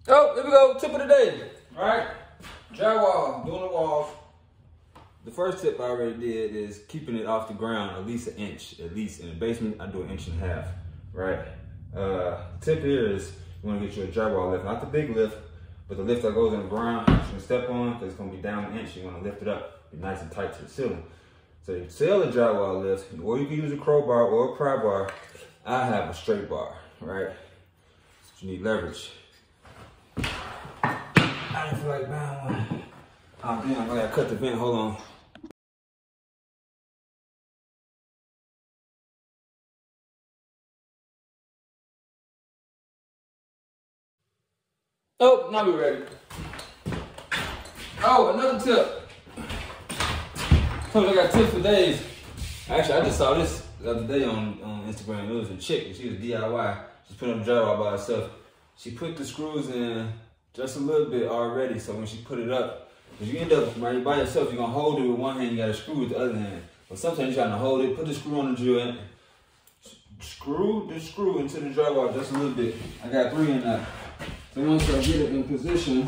Oh, here we go. Tip of the day. All right. Drywall, doing the walls. The first tip I already did is keeping it off the ground at least an inch. At least in the basement, I do an inch and a half. Right. Tip here is you want to get you a drywall lift, not the big lift, but the lift that goes in the ground. You can step on because it's going to be down an inch. You want to lift it up, be nice and tight to the ceiling. So you sell a drywall lift, or you can use a crowbar or a pry bar. I have a straight bar, right? So you need leverage. I didn't feel like buying one. Oh damn, I gotta cut the vent, hold on. Oh, now we're ready. Oh, another tip. Told you I got tips for days. Actually, I just saw this the other day on Instagram. It was a chick, and she was DIY. She's putting up drywall by herself. She put the screws in just a little bit already, so when she put it up, because you end up, when you're by yourself, you're going to hold it with one hand, you got to screw with the other hand. But sometimes you're trying to hold it, put the screw on the drill, and screw the screw into the drywall just a little bit. I got 3 in there. So once I get it in position,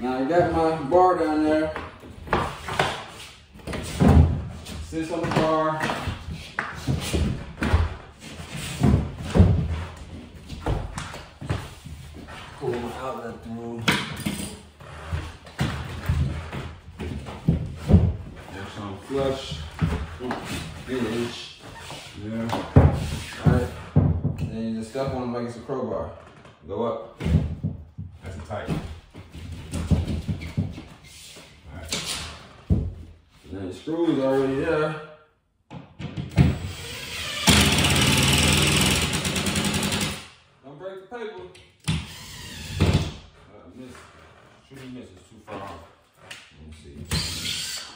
now I got my bar down there. Sits on the bar. Pull my outlet through. There's some flush. Finish. Yeah. Alright. Then you just step on it like it's a crowbar. Go up. That's it tight. Alright. And the screws already there. Don't break the paper. Shouldn't miss, it's too far off. Let me see.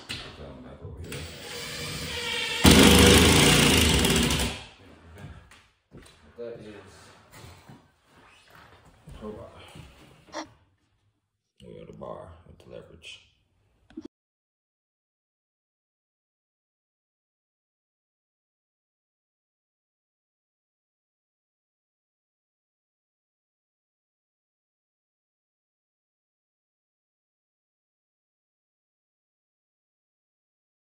Put that one back over here. That is crowbar. We got a bar with the leverage.